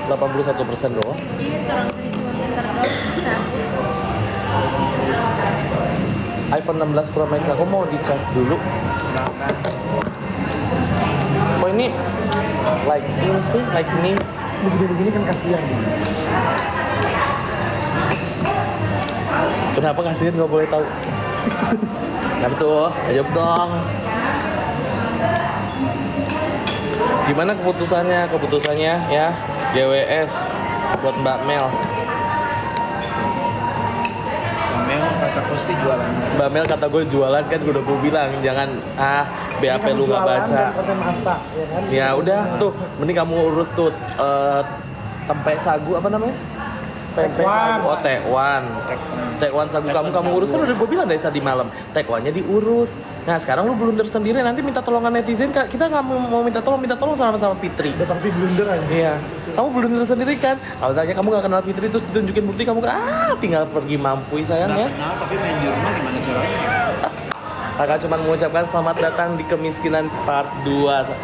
81% doang. iPhone 16 Pro Max aku mau dicas dulu. Oh ini like ini sih, like ini Begini-begini kan kasihan. kenapa kasihan nggak boleh tahu? Nah betul, ayo dong. Gimana keputusannya ya? GWS buat Mbak Mel. Mel kata pasti jualan. Mbak Mel kata gue jualan kan udah gue bilang jangan BAP lu nggak baca. Masak, ya kan? Ya udah tuh, mending kamu urus tuh tempe sagu apa namanya? Tempe sagu, oh tekwan. Tekwan sagu kamu urus kan udah gue bilang dari tadi malam. Tekwannya diurus. Nah sekarang lu blunder sendiri, nanti minta tolongan netizen. Kita nggak mau minta tolong sama Fitri. Udah pasti blunder aja. Iya, kamu blunder sendiri kan. Kalau tanya kamu nggak kenal Fitri terus ditunjukin bukti kamu tinggal pergi mampui sayang ya. Nggak kenal tapi main di rumah gimana caranya? Kakak cuma mengucapkan selamat datang di kemiskinan part 2.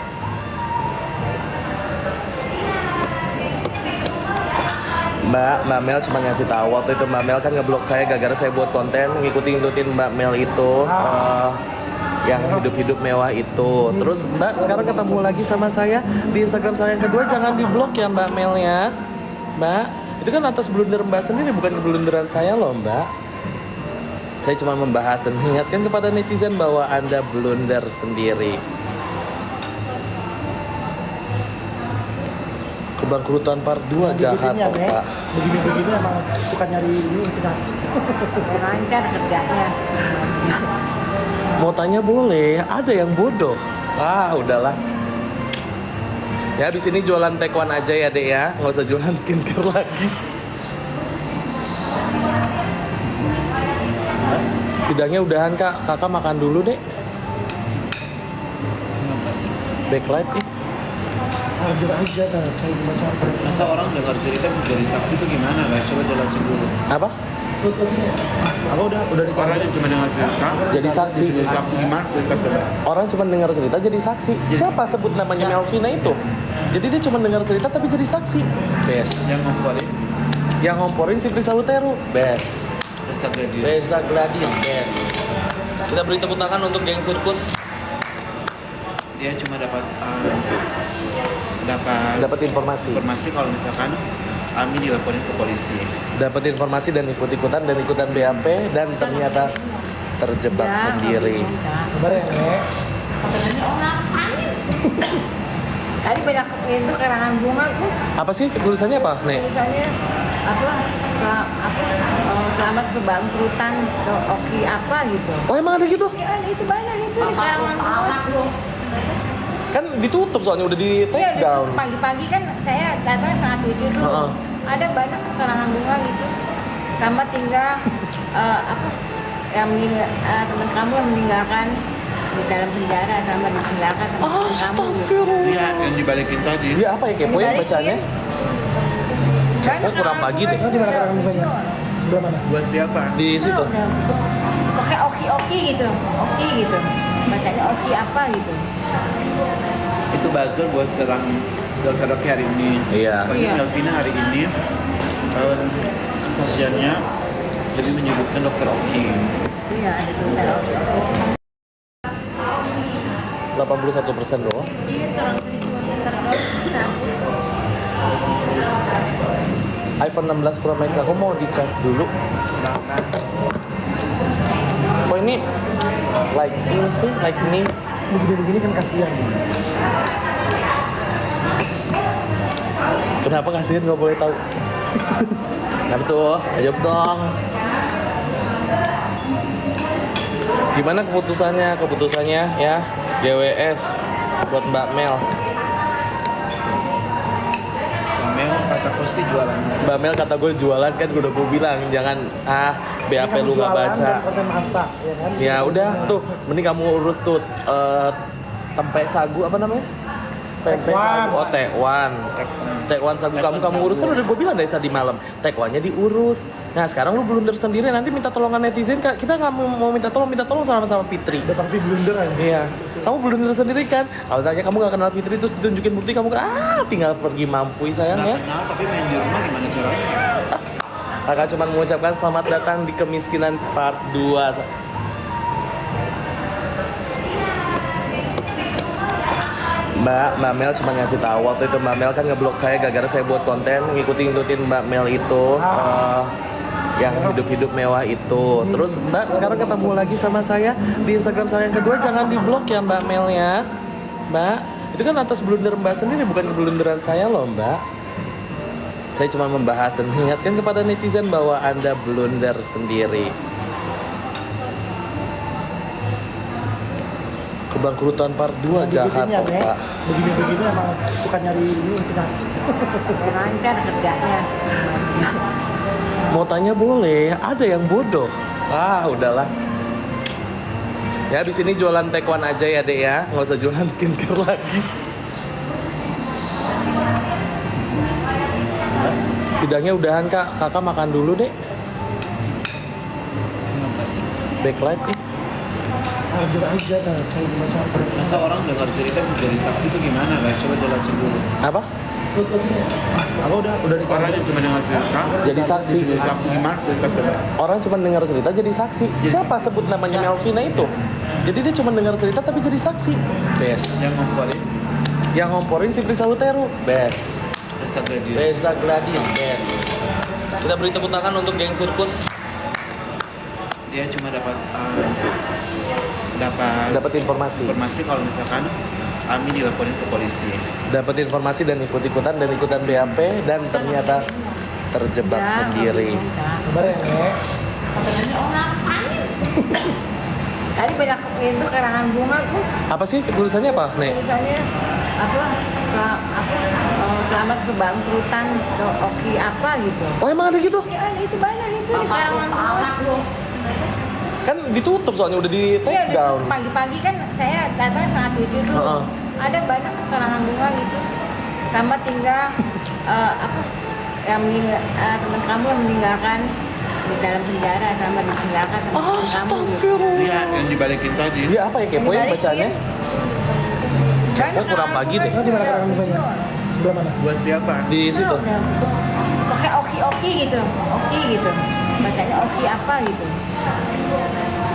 Mbak Mel cuma ngasih tahu waktu itu Mbak Mel kan ngeblok saya gara-gara saya buat konten ngikutin Mbak Mel itu yang hidup mewah itu. Terus Mbak sekarang ketemu lagi sama saya di Instagram saya yang kedua, jangan diblok ya Mbak Mel ya. Mbak, itu kan atas blunder Mbak sendiri bukan keblunderan saya loh Mbak. Saya cuma membahas dan mengingatkan kepada netizen bahwa Anda blunder sendiri. Kebangkrutan part 2 jahat kok Pak. Begini-begini emang suka nyari ini lancar kerjanya. Mau tanya boleh, ada yang bodoh. Udahlah. Ya abis ini jualan tekwan aja ya dek ya, nggak usah jualan skincare lagi. Sidangnya udahan kak, kakak makan dulu dek. Backlight nih. Ajar aja kan, kayak gimana? Masa orang dengar cerita dari saksi itu gimana guys? Coba jelasin dulu. Apa? Apa udah Orangnya cuma dengar cerita. Jadi saksi. Jadi saksi gimana? Cerita coba. Orang cuma dengar cerita jadi saksi. Siapa sebut namanya Melvina itu? Jadi dia cuma dengar cerita tapi jadi saksi. Best. Yang ngomporin Fitri Salutero. Best. Beza Gladys. Best. Kita beri tepuk tangan untuk geng sirkus. Dia cuma dapat informasi kalau misalkan Ami dilaporin ke polisi. Dapat informasi dan ikutan BAP dan ternyata terjebak sendiri. Sabar ya Nek. Tadi banyak itu karangan bunga tuh. Apa sih tulisannya apa Nek? Tulisannya selamat kebangkrutan Oki apa gitu. Oh emang ada gitu? Ya itu banyak itu di karangan bunga. Kan ditutup soalnya udah di take down. Pagi-pagi kan saya datang 6:30 tuh. Ada banyak karangan bunga gitu. Sama tinggal yang teman kamu yang meninggalkan di dalam penjara sama ditinggalkan teman kamu gitu. Iya, yang dibalikin tadi. Dia apa ya kepo ya bacanya? Oh kurang pagi deh. Di mana karangan bunganya? Sebelah mana? Buat siapa? Di situ. Pakai oki gitu. Oki gitu. Bacanya oki apa gitu. Itu buzzer buat serang Dokter Oki hari ini. Iya. Bagi Iya. Melvina hari ini kesaksiannya lebih menyebutkan Dokter Oki. Iya, ada tulisan oki oki. 81% doang. iPhone 16 Pro Max aku mau dicas dulu. Oh ini like ini sih, like ini Begini-begini kan kasihan. kenapa kasihan nggak boleh tahu? Nah betul, ayo dong. Gimana keputusannya ya? GWS buat Mbak Mel. Mel kata pasti jualan. Mbak Mel kata gue jualan kan udah gue bilang jangan BAP lu nggak baca. Konten masak, ya kan? Ya udah tuh, mending kamu urus tuh tempe sagu apa namanya? Pempek sagu, oh tekwan. Tekwan sagu kamu urus kan udah gue bilang dari tadi malam. Tekwannya diurus. Nah sekarang lu blunder sendiri, nanti minta tolongan netizen. Kita nggak mau minta tolong sama Fitri. Udah pasti blunder aja. Iya, kamu blunder sendiri kan. Kalau tanya kamu nggak kenal Fitri terus ditunjukin bukti kamu tinggal pergi mampui sayang ya. Nggak kenal tapi main di rumah gimana caranya? Kakak cuma mengucapkan selamat datang di kemiskinan part 2. Mbak Mel cuma ngasih tahu waktu itu Mbak Mel kan ngeblok saya gara-gara saya buat konten ngikutin Mbak Mel itu yang hidup-hidup mewah itu. Terus Mbak sekarang ketemu lagi sama saya di Instagram saya yang kedua, jangan diblok ya Mbak Mel ya. Mbak, itu kan atas blunder Mbak sendiri bukan keblunderan saya loh Mbak. Saya cuma membahas dan mengingatkan kepada netizen bahwa Anda blunder sendiri. Kebangkrutan part 2 jahat Begini-begini ya, kok, Nek. Pak. Begini-begini emang suka nyari ini penyakit. lancar kerjanya. Mau tanya boleh, ada yang bodoh. Udahlah. Ya habis ini jualan tekwan aja ya dek ya, nggak usah jualan skincare lagi. Sidangnya udahan kak, kakak makan dulu dek. Backlight nih. Charger aja dah, cari di charger. Masa orang dengar cerita menjadi saksi itu gimana guys? Coba jelasin dulu. Apa? Kalau udah di Orangnya cuma dengar cerita. Jadi saksi. Jadi saksi gimana cerita coba? Orang cuma dengar cerita jadi saksi. Siapa sebut namanya Melvina itu? Jadi dia cuma dengar cerita tapi jadi saksi. Best. Yang ngomporin Yang ngomporin Fitri Saluteru. Best. Desa Gladius. Reza Gladys. Best. Kita beri tepuk tangan untuk geng sirkus. Dia cuma dapat Informasi kalau misalkan kami dilaporin ke polisi. dapat informasi dan ikutan BAP dan ternyata terjebak Ya, sendiri. Sabar ya, Nek. Katanya orang panik. Tadi banyak itu karangan bunga tuh. Apa sih tulisannya apa nih? Tulisannya selamat kebangkrutan Oki apa gitu. Oh emang ada gitu? Ya itu banyak itu di karangan bunga. Kan ditutup soalnya udah di take Iya, down. pagi-pagi kan saya datang 6:30 tuh. Heeh. Ada banyak karangan bunga gitu. Sama tinggal teman kamu yang meninggalkan di dalam penjara sama ditinggalkan sama teman kamu gitu. Astagfirullah. Iya, yang dibalikin tadi. Dia apa ya kepo ya bacanya? Kepo kurang pagi deh. Nah, di mana karangan bunganya? Sebelah mana? Buat siapa? Di situ. Pakai oki gitu. Oki gitu. Bacanya oki apa gitu.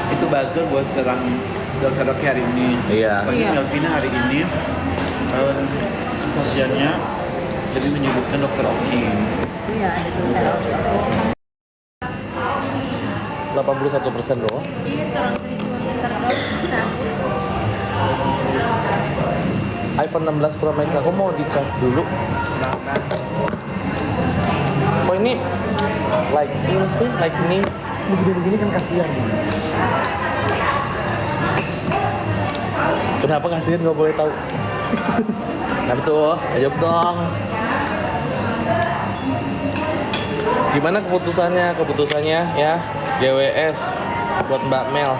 Itu buzzer buat serang Dr. Oki hari ini. Iya. Pagi Iya. Melvina hari ini sarjana lebih menyebutkan Dr. Oki. Iya, ada tulisan oki oki. 81% doang. Iya, terang terus. iPhone 16 Pro Max aku mau dicas dulu. Oh ini like ini sih, like ini. Begini-begini kan kasihan. Kenapa kasihan nggak boleh tahu? Nah tuh, ayo dong. Gimana keputusannya ya? GWS buat Mbak Mel.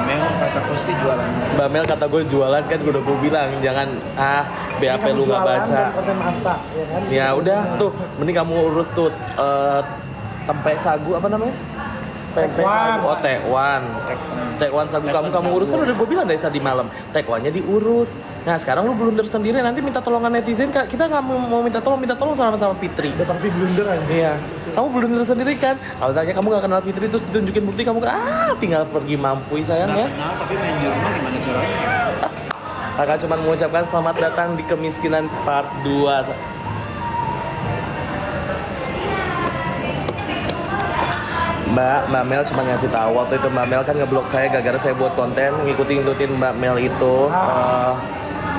Mel kataku sih jualan. Mbak Mel kata gue jualan kan gue bilang jangan BAP lu nggak baca. Konten masak, ya kan? Ya udah tuh, mending kamu urus tuh tempe sagu apa namanya? Pempek Tekwan. sagu, oh tekwan. Tekwan sagu kamu urus kan udah gue bilang dari tadi malam. Tekwannya diurus. Nah sekarang lu blunder sendiri, nanti minta tolongan netizen. Kita nggak mau minta tolong sama Fitri. Udah pasti blunder aja. Iya, kamu blunder sendiri kan. Kalau tanya kamu nggak kenal Fitri terus ditunjukin bukti kamu tinggal pergi mampui sayang ya. Nggak kenal tapi main di rumah gimana caranya? Kakak cuma mengucapkan selamat datang di kemiskinan part 2. Mbak Mel cuma ngasih tahu waktu itu Mbak Mel kan ngeblok saya gara-gara saya buat konten ngikutin Mbak Mel itu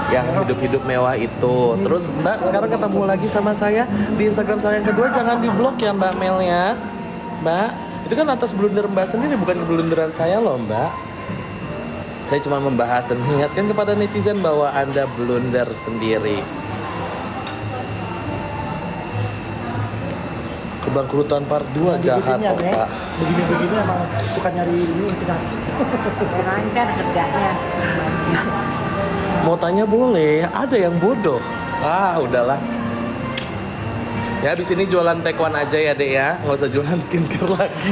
yang hidup-hidup mewah itu. Terus Mbak sekarang ketemu lagi sama saya di Instagram saya yang kedua, jangan diblok ya Mbak Mel ya. Mbak, itu kan atas blunder Mbak sendiri bukan keblunderan saya loh Mbak. Saya cuma membahas dan mengingatkan kepada netizen bahwa Anda blunder sendiri. Kebangkrutan part 2 jahat Begini-begini ya, kok, Nek. Pak. Begini-begini emang suka nyari ini penyakit. Lancar kerjanya. Mau tanya boleh, ada yang bodoh. Ah, udahlah. Ya, abis ini jualan taekwondo aja ya, Dek ya. Nggak usah jualan skincare lagi.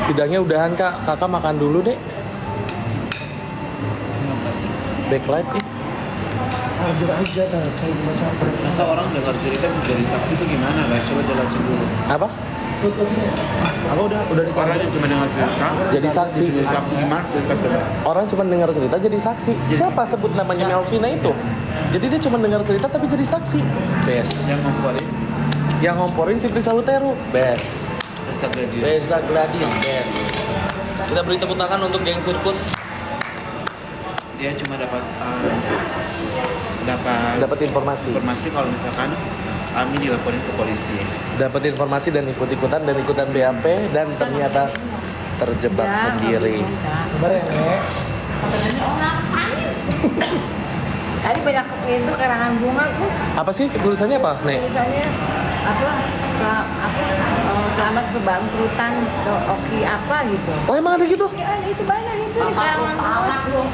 Sidangnya udahan, Kak. Kakak makan dulu, Dek. Backlight nih. Charger aja dah, cari charger. Masa orang dengar cerita menjadi saksi itu gimana lah? Coba jelasin dulu. Apa? Aku udah Orangnya cuma dengar cerita. Jadi saksi. Jadi saksi gimana? Cerita cerita. Orang cuma dengar cerita jadi saksi. Siapa sebut namanya Melvina itu? Jadi dia cuma dengar cerita tapi jadi saksi. Best. Yang ngomporin. Yang ngomporin Fitri Salutero. Best. Reza Gladys. Reza Gladys. Best. Kita beri tepuk tangan untuk geng sirkus. Dia cuma dapat Dapat informasi. kalau misalkan kami dilaporin ke polisi. Dapat informasi dan ikut-ikutan dan ikutan BAP dan ternyata terjebak Ya, sendiri. Sabar ya, Nek. Tadi banyak itu karangan bunga tuh. Apa sih tulisannya apa, Nek? Tulisannya apa? Selamat kebangkrutan Oki apa gitu. Oh, emang ada gitu? Ya, itu banyak itu di karangan bunga.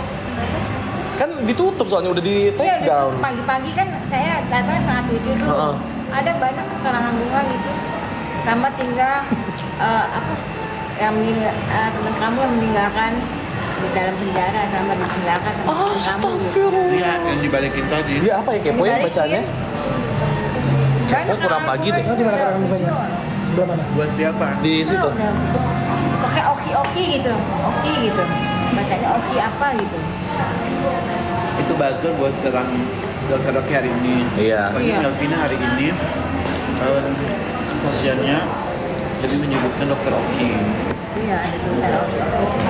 Kan ditutup soalnya udah di take Iya, down. pagi-pagi kan saya datang 6:30 tuh. Heeh. Ada banyak karangan bunga gitu. Sama tinggal apa? Yang teman kamu yang meninggalkan di dalam penjara sama ditinggalkan teman kamu gitu. Astagfirullah. Iya, yang dibalikin tadi. Dia apa ya, kepo ya bacanya? Banyak kurang karangan pagi bunga deh. gitu, Nanti mana ada karangan di bunganya? situ. Sebelah mana? Buat siapa? Di situ. Pakai oki gitu, oki gitu. Bacanya oki apa gitu. Itu buzzer buat serang Dr. Oki hari ini. Iya. Bagi Iya. Melvina hari ini, kesaksiannya lebih menyebutkan Dr. Oki. Iya, ada tulisan oki.